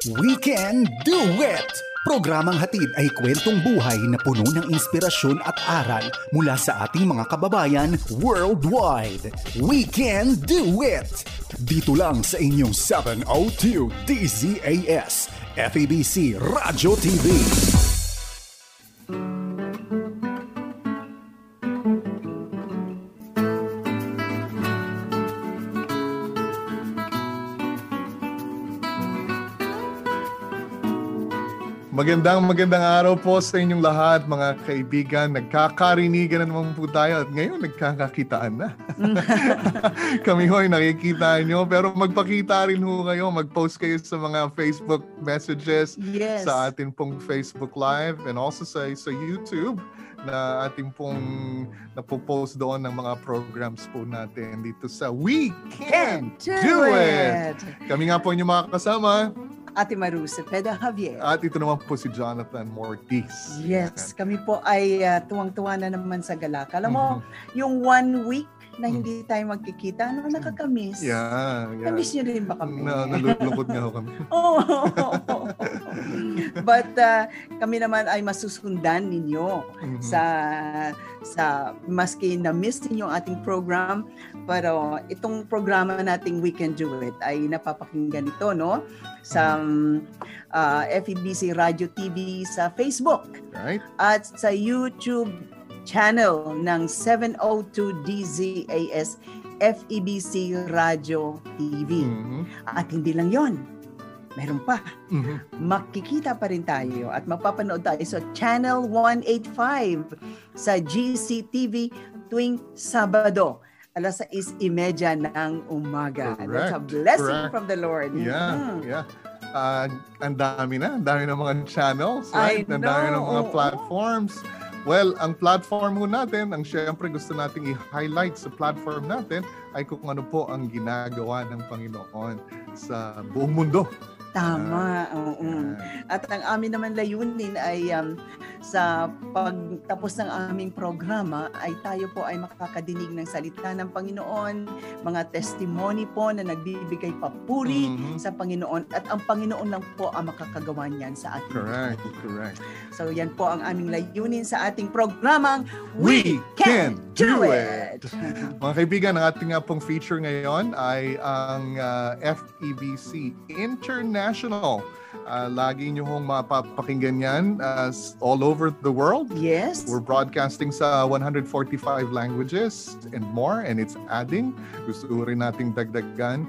We Can Do It! Programang hatid ay kwentong buhay na puno ng inspirasyon at aral mula sa ating mga kababayan worldwide. We Can Do It! Dito lang sa inyong 702 DZAS, FEBC Radio TV. Magandang araw po sa inyong lahat, mga kaibigan. Nagkakarinigan na naman po tayo at ngayon nagkakakitaan na. Kami ho'y nakikita nyo, pero magpakita rin ho kayo, mag-post kayo sa mga Facebook messages, sa ating pong Facebook Live and also sa YouTube na ating pong napopost doon ng mga programs po natin dito sa We Can Do It! Kami nga po inyong mga kasama, Ate Maru Cepeda Javier. At ito naman po si Jonathan Mortiz. Yes, kami po ay tuwang-tuwa na naman sa galak. Alam mo, yung 1 week na hindi tayo magkikita, nakakamiss. Yeah. Namiss niyo rin ba kami? Nalulungkot nga ho kami. But kami naman ay masusundan ninyo sa maski na-miss ninyo ang ating program, pero itong programa nating We Can Do It ay napapakinggan ito, no? Sa FEBC Radio TV sa Facebook. Right. At sa YouTube channel ng 702 DZAS FEBC Radio TV. At hindi lang yon, meron pa. Makikita pa rin tayo at mapapanood tayo sa Channel 185 sa GCTV tuwing Sabado, 6:30 ng umaga. Correct. That's a blessing from the Lord. Yeah. Ang dami ng mga channels, right? Ang dami ng mga platforms. Well, ang platform natin, ang syempre gusto nating i-highlight sa platform natin ay kung ano po ang ginagawa ng Panginoon sa buong mundo. Tama. At ang amin naman layunin ay sa pagtapos ng aming programa ay tayo po ay makakadinig ng salita ng Panginoon, mga testimony po na nagbibigay papuri sa Panginoon, at ang Panginoon lang po ang makakagawa niyan sa ating. Correct. So yan po ang aming layunin sa ating programang We Can Do It! Mga kaibigan, ang ating pong feature ngayon ay ang FEBC International. Lagi nyo hong mapapakinggan yan all over the world. Yes. We're broadcasting sa 145 languages and more, and it's adding. Gusto rin nating dagdagan.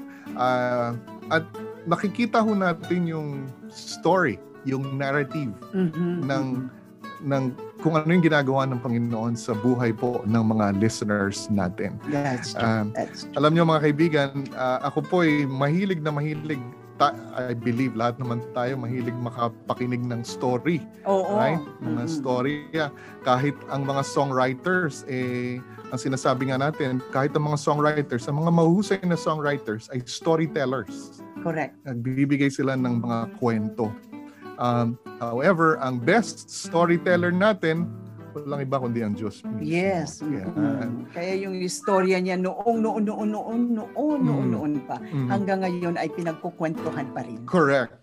At nakikita ho natin yung story, yung narrative ng kung ano yung ginagawa ng Panginoon sa buhay po ng mga listeners natin. That's true. Alam nyo mga kaibigan, ako po ay mahilig. I believe lahat naman tayo mahilig makapakinig ng story. Right? Mga story. Kahit ang mga songwriters, ang sinasabi nga natin, kahit ang mga songwriters, ang mga mahusay na songwriters ay storytellers. Correct. Nagbibigay sila ng mga kwento. However, ang best storyteller natin, walang iba kundi ang Diyos mismo. Yes. Kaya yung istorya niya noon pa, hanggang ngayon ay pinagkukwentuhan pa rin. Correct.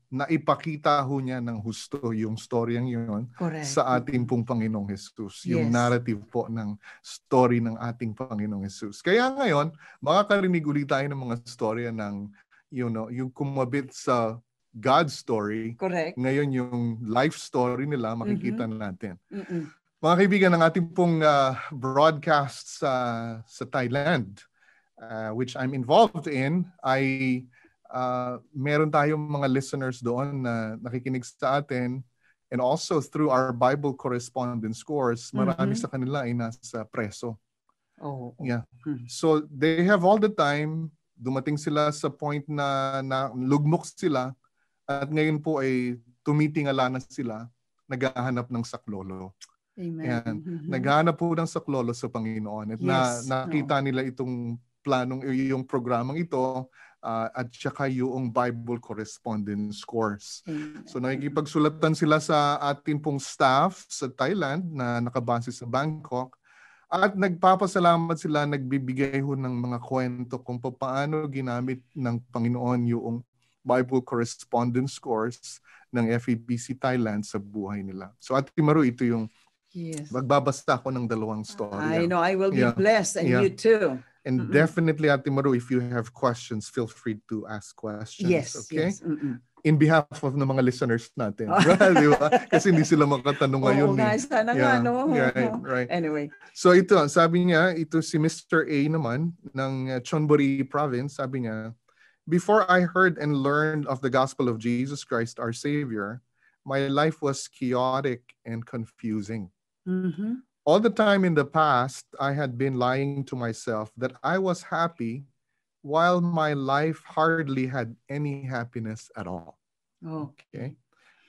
Naipakita ho niya ng husto yung storyang yun sa ating pong Panginoong Jesus. Yung narrative po ng story ng ating Panginoong Jesus. Kaya ngayon, makakarinig ulit tayo ng mga storya ng, yung kumabit sa God's story. Correct. Ngayon yung life story nila makikita natin. Mga kaibigan, ang ating pong broadcast sa Thailand, which I'm involved in, ay meron tayong mga listeners doon na nakikinig sa atin, and also through our Bible correspondence course, marami sa kanila ay nasa preso. So they have all the time, dumating sila sa point na lugmok sila. At ngayon po ay tumitingala na sila, naghahanap ng saklolo. Amen. Naghahanap po ng saklolo sa Panginoon. At nakita nila itong yung programang ito at saka yung Bible correspondence course. So nakikipagsulatan sila sa ating pong staff sa Thailand na nakabase sa Bangkok. At nagpapasalamat sila, nagbibigay ho ng mga kwento kung paano ginamit ng Panginoon yung Bible correspondence course ng FEBC Thailand sa buhay nila. So Ate Maru, ito yung magbabasta ako ng 2 storya. I know I will be blessed and you too. And definitely, Ate Maru, if you have questions, feel free to ask questions. Yes, okay? yes. In behalf of ng mga listeners natin. Di ba? Kasi hindi sila makatanong ngayon. Oo, guys, sana nga, no? Right. Anyway. So ito, sabi niya, ito si Mr. A naman ng Chonburi Province, sabi niya, before I heard and learned of the gospel of Jesus Christ, our Savior, my life was chaotic and confusing. Mm-hmm. All the time in the past, I had been lying to myself that I was happy while my life hardly had any happiness at all. Okay.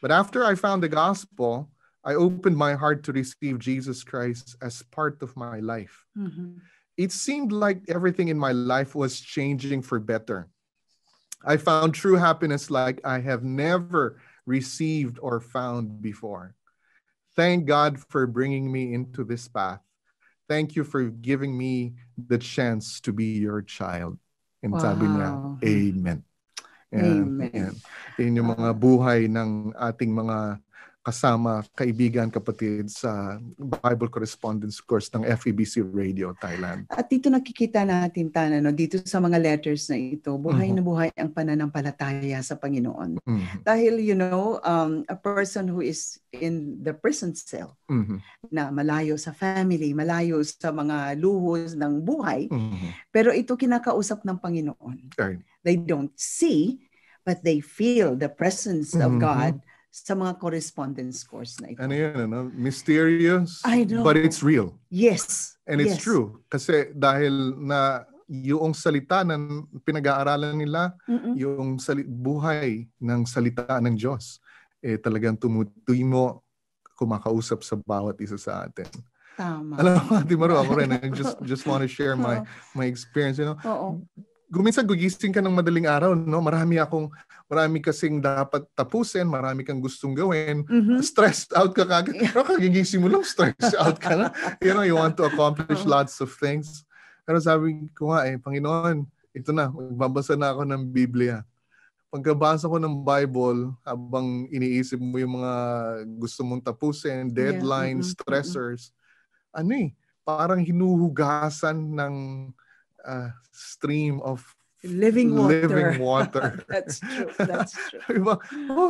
But after I found the gospel, I opened my heart to receive Jesus Christ as part of my life. Mm-hmm. It seemed like everything in my life was changing for better. I found true happiness like I have never received or found before. Thank God for bringing me into this path. Thank you for giving me the chance to be your child. And sabi niya, Amen. Amen. Yun yung mga buhay ng ating mga kasama, kaibigan, kapatid sa Bible Correspondence Course ng FEBC Radio Thailand. At dito nakikita natin, Tana, no, dito sa mga letters na ito, buhay na buhay ang pananampalataya sa Panginoon. Dahil, a person who is in the prison cell, na malayo sa family, malayo sa mga luhos ng buhay, pero ito kinakausap ng Panginoon. Right. They don't see, but they feel the presence of God sa mga correspondence course na ito. Ano yun, mysterious, I know. but it's real. Yes. And it's true. Kasi dahil na yung salita na pinag-aaralan nila, yung buhay ng salita ng Diyos, talagang tumutimo, kumakausap sa bawat isa sa atin. Tama. Alam mo, Ate Maru, ako rin, I just want to share my experience. Oo. Guminsan gugising ka ng madaling araw, no? Marami kasing dapat tapusin, marami kang gustong gawin. Stressed out ka kagad. Pero kagigising mo lang, stressed out ka na. You want to accomplish lots of things. Pero sabi ko nga, Panginoon, ito na, magbabasa na ako ng Biblia. Pagkabasa ko ng Bible, habang iniisip mo yung mga gusto mong tapusin, deadlines, stressors, parang hinuhugasan ng stream of living water. That's true.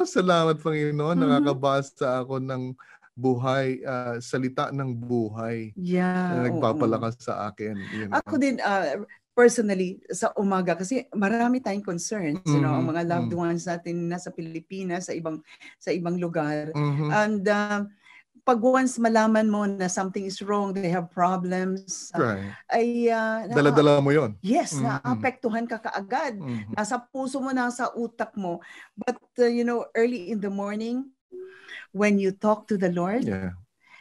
Salamat Panginoon. Nakakabasa ako ng buhay, salita ng buhay na nagpapalakas sa akin. Ako din, personally, sa umaga, kasi marami tayong concerns, ang mga loved ones natin nasa Pilipinas, sa ibang lugar. And pag once malaman mo na something is wrong, they have problems, dala-dala mo yun. Yes, naapektuhan ka kaagad. Nasa puso mo, nasa utak mo. But, early in the morning, when you talk to the Lord,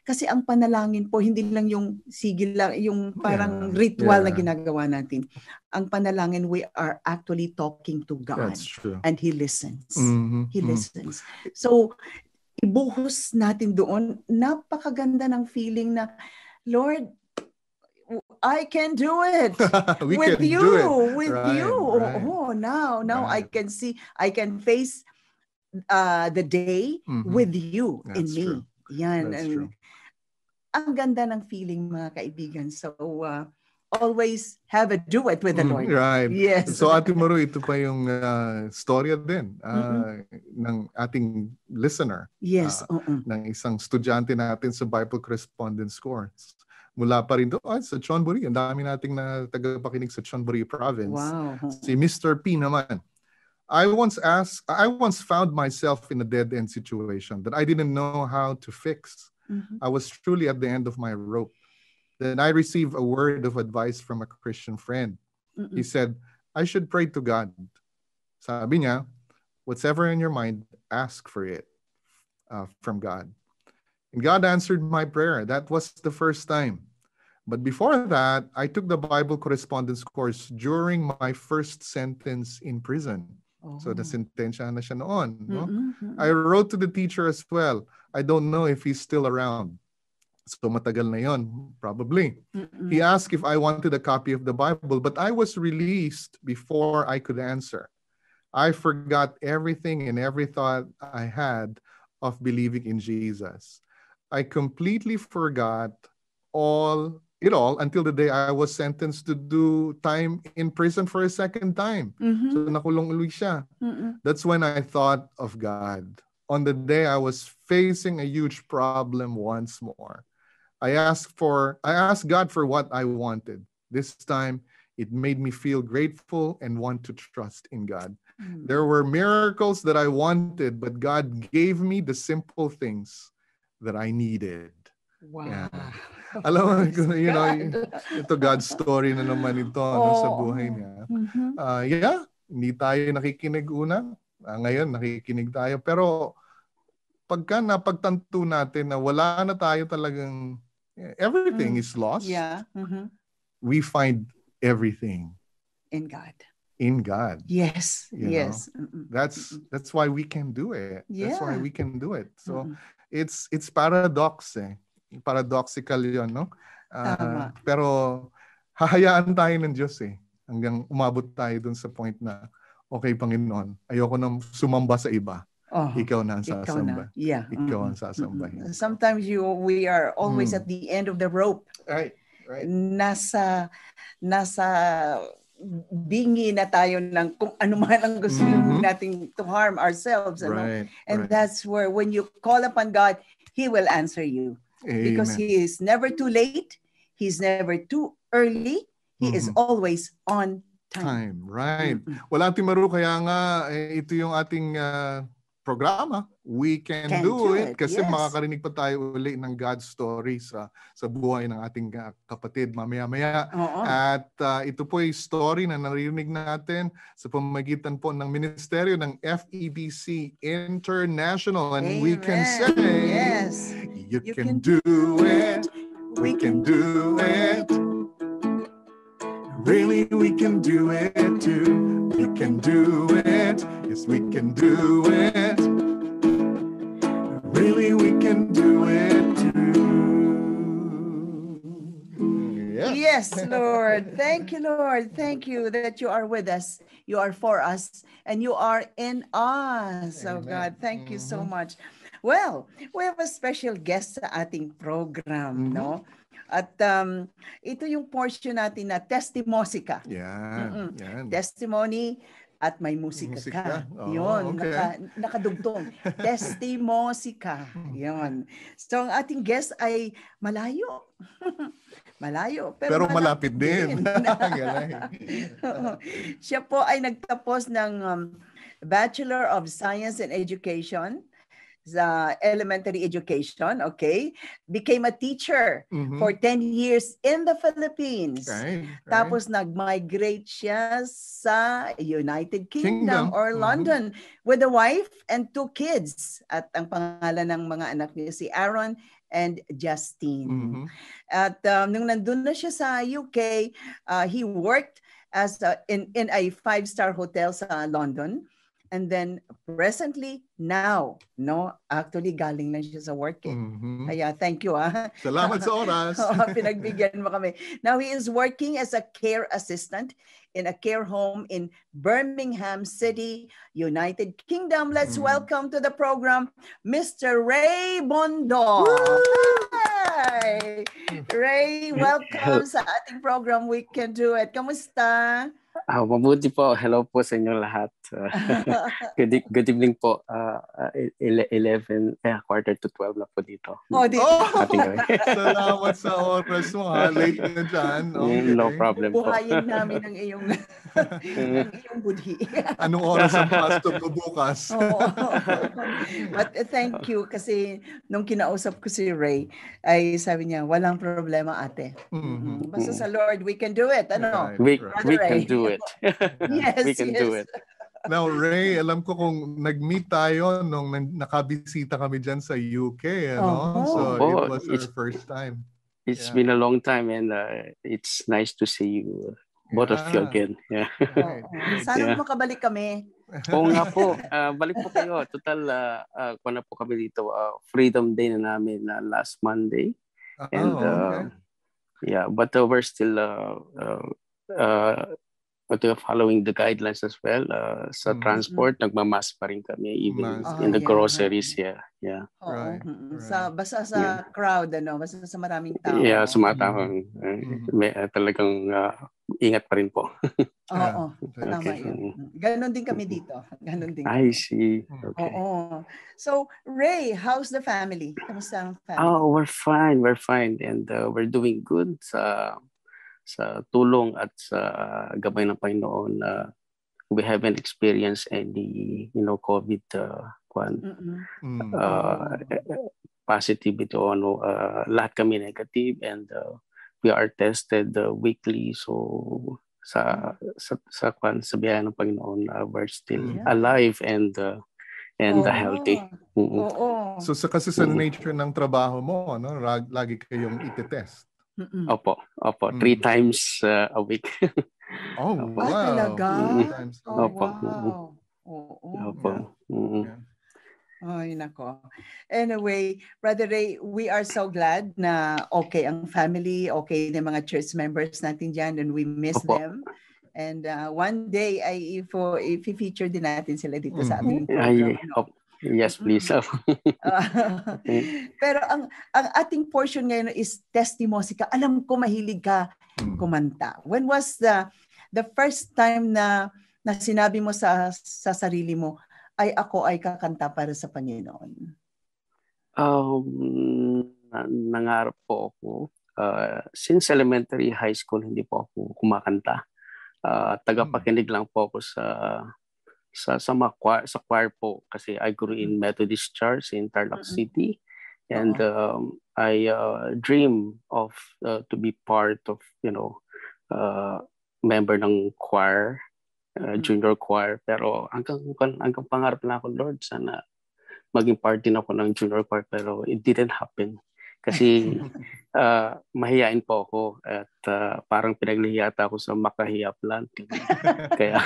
kasi ang panalangin po, hindi lang yung sigil lang, yung parang ritual na ginagawa natin. Ang panalangin, we are actually talking to God. That's true. And He listens. He listens. So, ibuhos natin doon, napakaganda ng feeling na, Lord, I can do it with you. Right. Oh, now I can see, I can face the day with you. That's in me. True. Yan. That's true. Ang ganda ng feeling, mga kaibigan. So, always have a duet with the Lord. Right. Yes. So Ate Maru, ito pa yung storya din ng ating listener. Yes. Ng isang estudyante natin sa Bible Correspondence Course. Mula pa rin doon sa Chonburi. Ang dami nating na tagapakinig sa Chonburi Province. Wow. Si Mr. P naman. I once found myself in a dead-end situation that I didn't know how to fix. I was truly at the end of my rope. Then I received a word of advice from a Christian friend. He said, I should pray to God. Sabi niya, whatever in your mind, ask for it from God. And God answered my prayer. That was the first time. But before that, I took the Bible correspondence course during my first sentence in prison. So nasentensya na siya noon. No? I wrote to the teacher as well. I don't know if he's still around. So matagal na yon, probably. Mm-mm. He asked if I wanted a copy of the Bible, but I was released before I could answer. I forgot everything and every thought I had of believing in Jesus. I completely forgot it all until the day I was sentenced to do time in prison for a second time. Mhm. So nakulong ulit siya. Mm-mm. That's when I thought of God. On the day I was facing a huge problem once more. I asked God for what I wanted. This time, it made me feel grateful and want to trust in God. There were miracles that I wanted, but God gave me the simple things that I needed. Wow. Yeah. Alam mo, you know, God. ito God's story na naman ito no, sa buhay niya. Mhm. Yeah, hindi tayo nakikinig una. Ngayon, nakikinig tayo. Pero pagka napagtanto natin na wala na tayo talagang, everything is lost, Yeah. Mhm. we find everything In God. in God. Yes. You Yes. know? That's why we can do it. That's why Yeah. we can do it. So Mm-mm. it's paradox eh. Paradoxical 'yon, no? Tama. Pero hahayaan tayo ng Diyos eh hanggang umabot tayo dun sa point na okay, Panginoon, ayoko nang sumamba sa iba. Ikaw na ang sasamba. Yeah. Ikaw ang sasambahin. Sometimes we are always at the end of the rope. Right. Nasa bingi na tayo ng kung ano man ang gusto nating to harm ourselves. Right. And that's where when you call upon God, He will answer you. Amen. Because He is never too late. He's never too early. He is always on time. Right. Wala Timaru, kaya nga ito yung ating programa. We can do it. Kasi yes. makakarinig pa tayo uli ng God's story sa buhay ng ating kapatid mamaya-maya. At ito po ay story na naririnig natin sa pamamagitan po ng ministeryo ng FEBC International. And we can say, yes, you can do it. We can do it. Really, we can do it too. We can do it. Yes, we can do it. Really, we can do it too. Yes, Lord. Thank you, Lord. Thank you that you are with us. You are for us. And you are in us. Oh, God, thank you so much. Well, we have a special guest sa ating program, no? At ito yung portion natin na testimosika. Yan. Testimony at may musika ka. Yun, okay. Nakadugtong. Testimosika. Yun. So ang ating guest ay malayo. Malayo. Pero malapit din. Siya po ay nagtapos ng Bachelor of Science in Education sa elementary education, okay? Became a teacher for 10 years in the Philippines. Right. Tapos nag-migrate siya sa United Kingdom or London with a wife and 2 kids. At ang pangalan ng mga anak niya si Aaron and Justine. At nung nandun na siya sa UK, he worked as in a 5-star hotel sa London. And then presently, now, no, actually galing lang siya sa work eh. Kaya thank you Salamat sa oras. Pinagbigyan mo kami. Now he is working as a care assistant in a care home in Birmingham City, United Kingdom. Let's welcome to the program, Mr. Ray Bondo. Hi! Ray, welcome sa ating program. We Can Do It. Kamusta? Mabuti po. Hello po sa inyo lahat. Good evening po. 11, quarter to 12 na po dito. Salamat sa oras mo. Late na dyan. Okay. No problem po. Buhayin namin ang iyong budhi. Anong oras ang pastor ko bukas? But thank you kasi nung kinausap ko si Ray, ay sabi niya, walang problema ate. Basta sa Lord, we can do it. Ano? We can do it. Yes, we can do it. Now, Ray, alam ko kung nag-meet tayo nung nakabisita kami dyan sa UK, ano? So, it was our first time. It's been a long time and it's nice to see you, both of you again. Yeah. Sana makabalik kami. Oo nga po. Balik po kayo. Total, kung na po kami dito, Freedom Day na namin last Monday. And Okay. yeah, but we're still but we're following the guidelines as well. Sa transport, nagmamask pa rin kami even Mask. in the yeah. groceries. Yeah. Oo. Right. Basta sa Yeah. crowd, basta sa maraming Yeah, tao. sumatahang. Talagang ingat pa rin po. Oo, tama Okay. yun. Ganon din kami dito. Ganon din I kami. see. Okay. Oo. So, Ray, how's the family? Kamusta ang family? Oh, we're fine. We're fine. And we're doing good sa tulong at sa gabay ng Panginoon. We haven't experienced any, COVID positivity o lahat kami negative, and we are tested weekly. So sa biyaya ng Panginoon, we're still alive and healthy. Oo. So kasi sa nature ng trabaho mo, lagi kayong iti-test. Opo. 3 times a week. Oh, wow. Talaga? 3 times a week. Opo. Wow. Oo. Opo. Yeah. Ay, nako. Anyway, Brother Ray, we are so glad na okay ang family, okay na mga church members natin dyan, and we miss them. And one day, if i-feature din natin sila dito sa ating program. Yes, please. Pero ang ating portion ngayon is testimosika. Alam ko mahilig ka kumanta. When was the first time na sinabi mo sa sarili mo, ako ay kakanta para sa Panginoon? Nangarap po ako. Since elementary, high school, hindi po ako kumakanta. Tagapakinig lang po ako sa choir po, kasi I grew in Methodist Church in Tarlac City, and I dream of to be part of member ng choir, junior choir, pero hanggang pangarap na ako, Lord, sana maging part din ako ng junior choir, pero it didn't happen kasi mahiyain po ako at parang pinaglihiyata ako sa makahiya planting. Kaya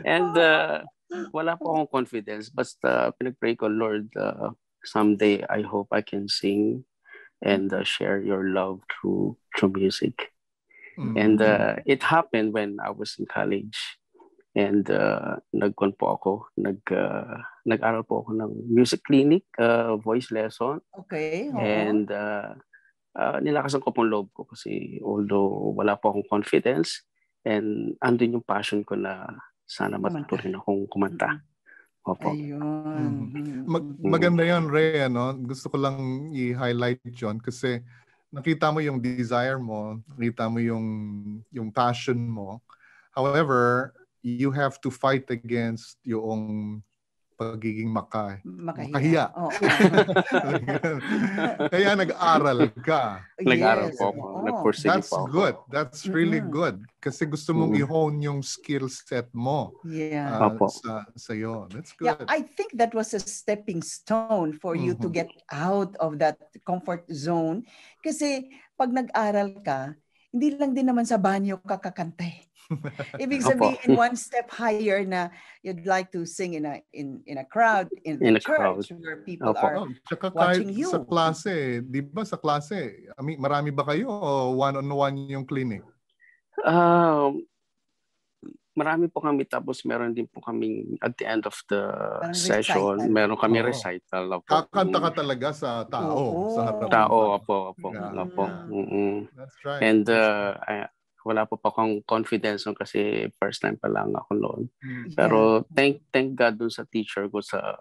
and wala po akong confidence, basta pinagpray ko, Lord, someday I hope I can sing and share your love through music. And it happened when I was in college. And nag-aral po ako ng music clinic, voice lesson. Okay. And nilakasan ko pong loob ko kasi although wala po akong confidence, and andun yung passion ko na sana matuto rin akong kumanta. Opo. Ayun. Maganda yun, Ray. Gusto ko lang i-highlight yun kasi nakita mo yung desire mo, nakita mo yung passion mo. However, you have to fight against yung pagiging makahiya. Kaya nag-aral ka. Nag-aral po ako. Nag-pursige That's po ako. good. That's really good. Kasi gusto mong i-hone yung skill set mo sa iyo. That's good. Yeah, I think that was a stepping stone for you to get out of that comfort zone. Kasi pag nag-aral ka, hindi lang din naman sa banyo kakakante. Ibig sabihin, one step higher na you'd like to sing in a crowd, in a church crowd, where people are watching you. Sa klase, di ba sa klase, marami ba kayo o one-on-one yung clinic? Marami po kami, tapos meron din po kaming at the end of the session, meron kami recital. Kakanta ka talaga sa tao. Sa harap Opo. That's right. And wala po akong confidence kasi first time pa lang ako noon. Pero thank God dun sa teacher ko, sa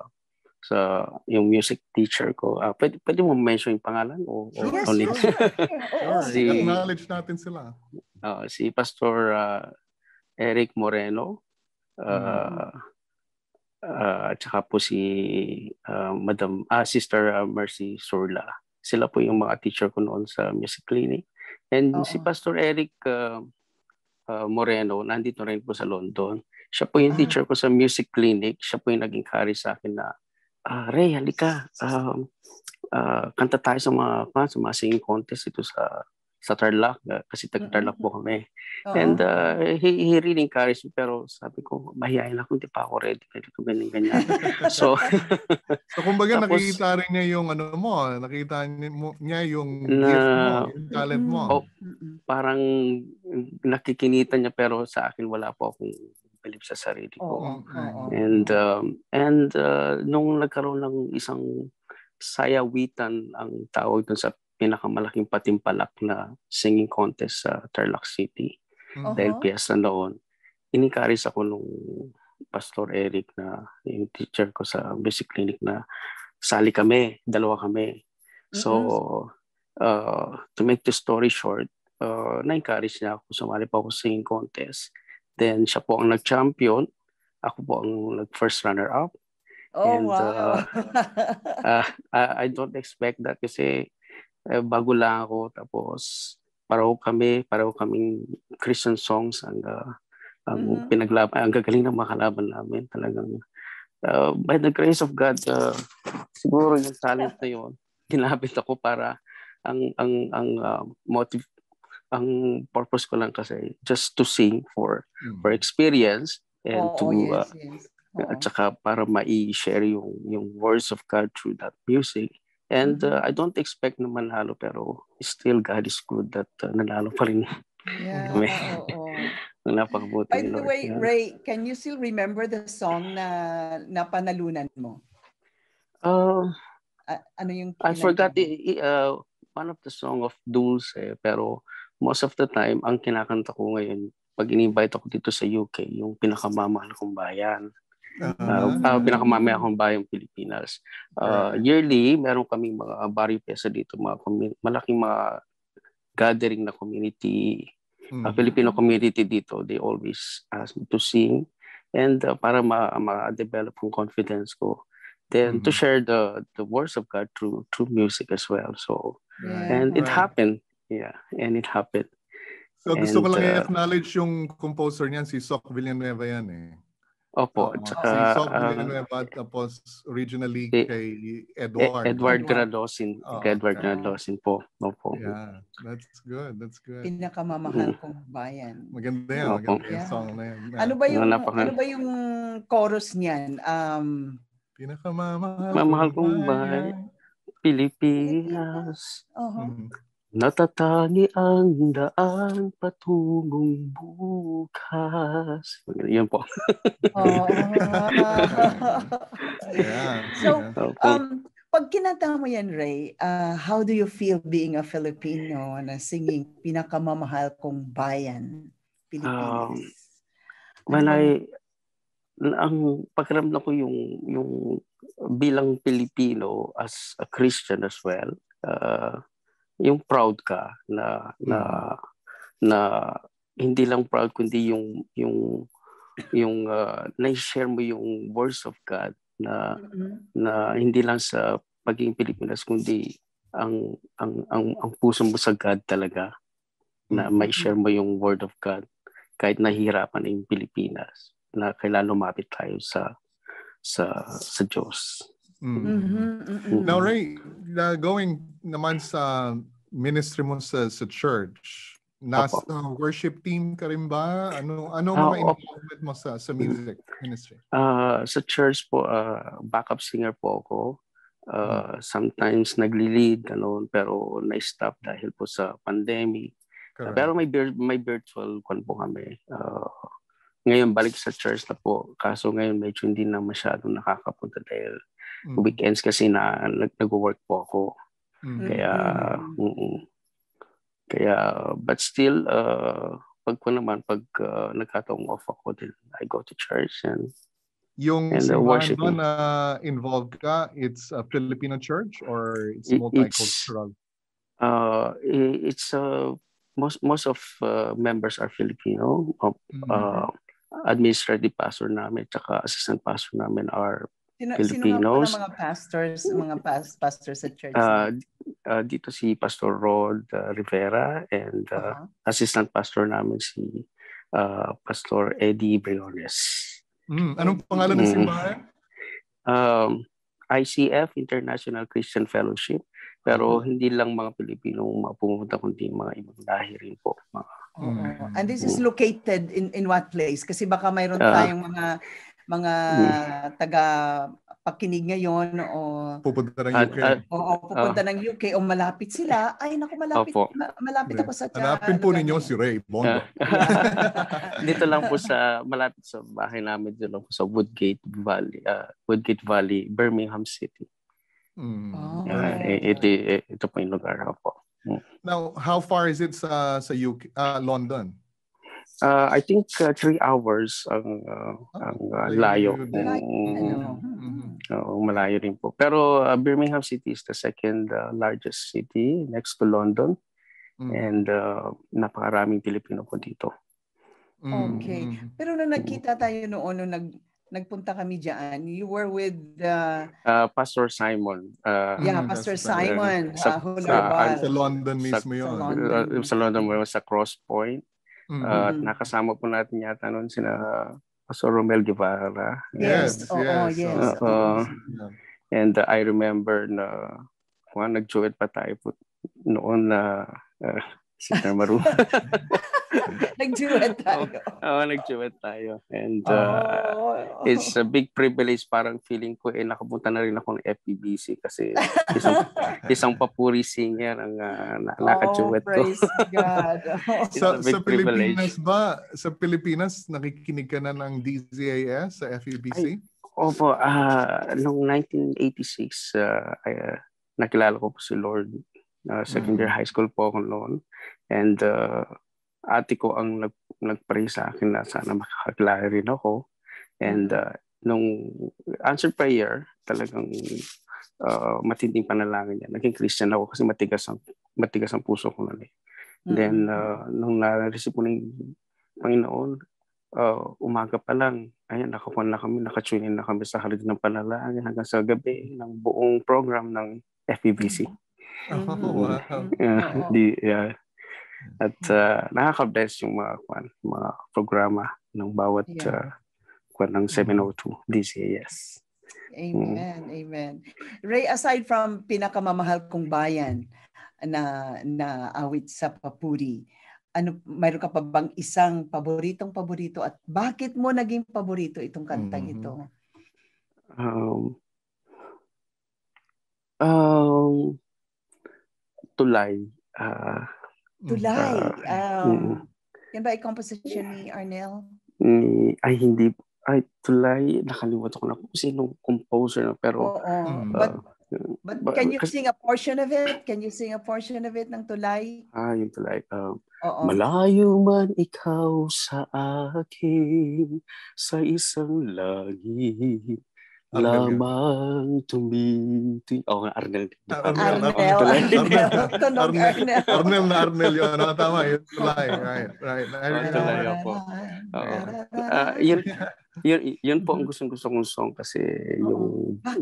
yung music teacher ko. Pwede mo mention yung pangalan? Yes, sure. Acknowledge natin sila. Si Pastor Eric Moreno, at saka po si Sister Mercy Surla. Sila po yung mga teacher ko noon sa music clinic. And si Pastor Eric Moreno, nandito rin po sa London. Siya po yung teacher ko sa music clinic. Siya po yung naging encourage sa akin na, Ray, halika. Kanta tayo sa mga singing contest ito sa sa Tarlac, kasi taga-Tarlac po kami. Oo. And he really encouraged me, pero sabi ko, mahihayin ako, hindi pa ako ready. Ganyan. So, So kumbaga tapos, nakita rin niya yung ano mo, nakita niya yung na, gift mo, yung talent mo. Parang nakikinita niya, pero sa akin wala po akong believe sa sarili ko. And nung nagkaroon ng isang sayawitan, ang tawag dun sa pinakamalaking patimpalak na singing contest sa Tarlac City, dahil piyesta noon, in-encourage ako nung Pastor Eric, na yung teacher ko sa music clinic, na sali kami, 2 kami. So, to make the story short, na-encourage niya ako, sumali pa ako sa singing contest. Then, siya po ang nag-champion. Ako po ang nag-first runner-up. Wow. I don't expect that kasi bago lang ako. Tapos, pareho kaming Christian songs ang pinaglaban. Ang gagaling ng mga kalaban namin. Talagang, by the grace of God, siguro yung talent na yun, ginamit ako para ang purpose ko lang kasi just to sing for experience and at saka para ma-share yung words of God through that music. And I don't expect na manalo, pero still God is good that nanalo pa rin. Napakabuti. By the way, Ray, can you still remember the song na napanalunan mo? Ano yung I forgot one of the song of Dulce, pero most of the time, ang kinakanta ko ngayon, pag in-invite ako dito sa UK, yung Pinakamamahal Kong Bayan. Pinakamamahal Kong Bayang Pilipinas. Yearly, meron kaming mga barrio pesa dito, malaking mga gathering na community, Filipino community dito. They always ask me to sing, and para ma-develop yung confidence ko. Then to share the words of God through music as well. So, and it happened. Yeah, and it happened. So gusto ko lang i-acknowledge yung composer niyan, si Soc Villanueva yan eh. Opo. Si Soc Villanueva, tapos originally kay Edward Granadosin. Edward Granadosin po. Opo. Yeah, that's good. Pinakamamahal Kong Bayan. Maganda yan, maganda yung song na yan. Ano ba yung chorus niyan? Pinakamamahal Kong Bayan, Pilipinas. Natatangi ang daan patungong bukas. Yan po. So, pag kinanta mo yan, Ray, how do you feel being a Filipino na singing Pinakamamahal Kong Bayan, Pilipinas? Ang pakiramdam ko yung bilang Pilipino as a Christian as well, yung proud ka na hindi lang proud kundi yung na-share mo yung words of God na hindi lang sa pagiging Pilipinas kundi ang puso mo sa God talaga, na ma-share mo yung word of God kahit nahihirapan yung Pilipinas, na kailangan lumapit tayo sa Diyos. Now, Ray, going naman sa ministry mo sa church, nasa worship team ka rin ba? Ano mga involvement mo sa music ministry? Sa church po, backup singer po ako. Sometimes nagli-lead, pero na-stop dahil po sa pandemic. Pero may virtual po kami. Ngayon, balik sa church na po. Kaso ngayon, medyo hindi na masyadong nakakapunta dahil weekends kasi nag-work po ako. Kaya but still, pag nagkataong off ako, then I go to church and simbahan ba na involved ka, it's a Filipino church or it's multicultural? It's most of members are Filipino. Administrative pastor namin tsaka assistant pastor namin are Filipinos. Sino nga mga pastors sa church? Dito si Pastor Rod Rivera and assistant pastor namin si Pastor Eddie Briones. Anong pangalan ng simbahan? ICF, International Christian Fellowship. Pero hindi lang mga Pilipino mapumunta, kundi mga ibang lahi rin po. Oo. And this is located in what place? Kasi baka mayroon tayong mga taga pakinig ngayon o pupunta ng UK. Pupunta ng UK o malapit sila. Ay naku, malapit ako sa hanapin po ninyo si Ray Bondo. Dito lang po malapit sa bahay namin, dito lang po sa Woodgate Valley, Birmingham City. Ito po yung lugar po. Now, how far is it sa UK, London? I think 3 hours ang layo. Malayo rin po. Pero Birmingham City is the second largest city next to London. And napakaraming Pilipino po dito. Okay. Pero nung nagkita tayo noon, nung nagpunta kami dyan, you were with Pastor Simon. Pastor Simon. Sa London mismo yun. Sa London mo, sa Cross Point. Nakasama po natin yata noon sina Pastor Romel Guevara. Yes. And I remember na nag-duet pa tayo po noon na Sister Maru. Nag-duet tayo. Nag-duet tayo. And it's a big privilege. Parang feeling ko, nakapunta na rin ako ng FEBC kasi isang papuri singer ang naka-duet ko. Praise God. Sa Pilipinas ba? Sa Pilipinas, nakikinig ka na ng DZAS sa FEBC? Opo. Noong 1986, nakilala ko po si Lord. Second year high school po ako noon. And ate ko ang nag-pray sa akin na sana makakakilala rin ako. And nung answered prayer, talagang matinding panalangin niya. Naging Christian ako kasi matigas ang puso ko noon. Then nung na-receive ko ng Panginoon, umaga pa lang, nakakuha na kami, nakatune in na kami sa halid ng panalangin hanggang sa gabi ng buong program ng FEBC. Wow. At nakaka-bless yung mga programa ng bawat ng 702 DCAS. Amen. Ray, aside from Pinakamamahal Kong Bayan na awit sa papuri, mayroon ka pa bang isang paborito at bakit mo naging paborito itong kantang ito? Tulay. Tulay. Yan ba ay composition ni Arnel? Ay, hindi. Ay, Tulay. Nakalimutan ko na kung sinong composer na. Pero, but can you sing a portion of it? Can you sing a portion of it ng Tulay? Yung Tulay. Malayo man ikaw sa akin, sa isang langit, lamang tumiting. Arnel. Arnel yun. Tama yun. Tulay. Right. Tulay ako. Yun po ang gusto kong song kasi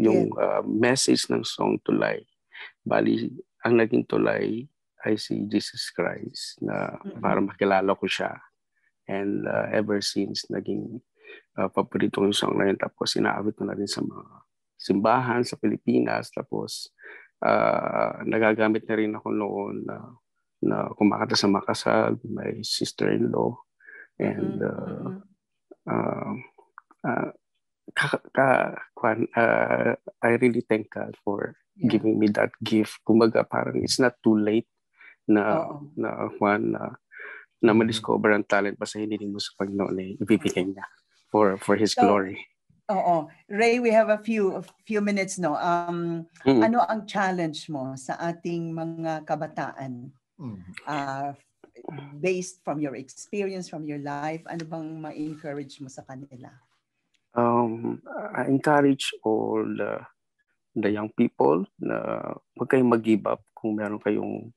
yung message ng song Tulay. Bali, ang naging tulay ay si Jesus Christ na para makilala ko siya. And ever since, naging paborito yung song na yun. Tapos inaabot ko na rin sa mga simbahan sa Pilipinas. Tapos nagagamit na rin ako noon na kumakanta sa makasal, my sister-in-law. And I really thank God for giving me that gift. Kumbaga parang it's not too late na ma-discover ang talent basta hindi mo sa Panginoon ibibigay niya for His glory. Ray, we have a few minutes no. Ano ang challenge mo sa ating mga kabataan? Based from your experience, from your life, ano bang ma-encourage mo sa kanila? I encourage all the young people na huwag kayong mag-give up kung meron kayong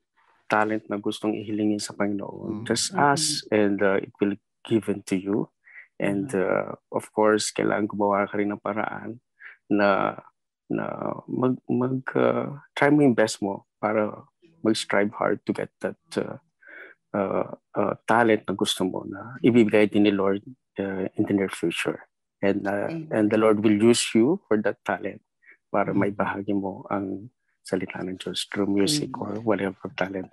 talent na gustong ihilingin sa Panginoon. Just ask and it will be given to you. And of course, kailangan gumawa ka rin ng paraan na try mo yung best mo para mag-strive hard to get that talent na gusto mo na ibibigay din ni Lord in the near future. And the Lord will use you for that talent para may bahagi mo ang salita ng Diyos through music or whatever talent.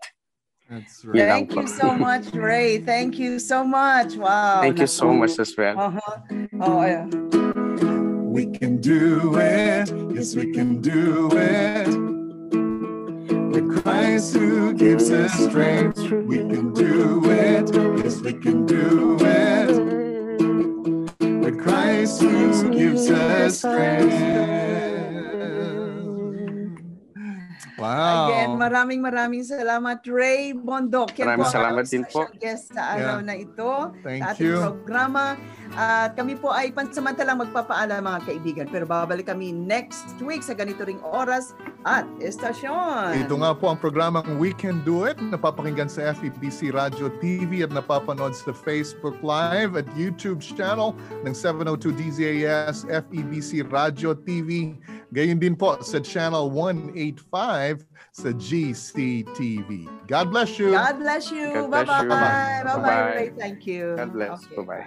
That's right. Thank you so much, Ray. Thank you so much. Wow. Thank you so much as well. Oh, yeah. We can do it. Yes, we can do it. With Christ who gives us strength, we can do it. Yes, we can do it. With Christ who gives us strength. Wow. Again, maraming salamat, Ray Bondok. Maraming salamat din po. Guest sa araw na ito. Thank sa ating you. Programa. At kami po ay pansamantalang magpapaalam mga kaibigan. Pero babalik kami next week sa ganito ring oras at estasyon. Ito nga po ang programang We Can Do It. Napapakinggan sa FEBC Radio TV at napapanood sa Facebook Live at YouTube channel ng 702 DZAS FEBC Radio TV. Gayon din po sa channel 185 sa GCTV. God bless you. God bless you. God bless you. Bye-bye. Bye-bye. Bye-bye, Ray. Thank you. God bless. Okay, Bye-bye.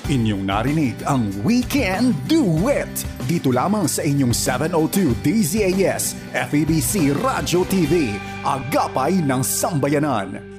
Inyong narinig ang We Can Do It dito lamang sa inyong 702 DZAS FEBC Radio TV, agapay ng sambayanan.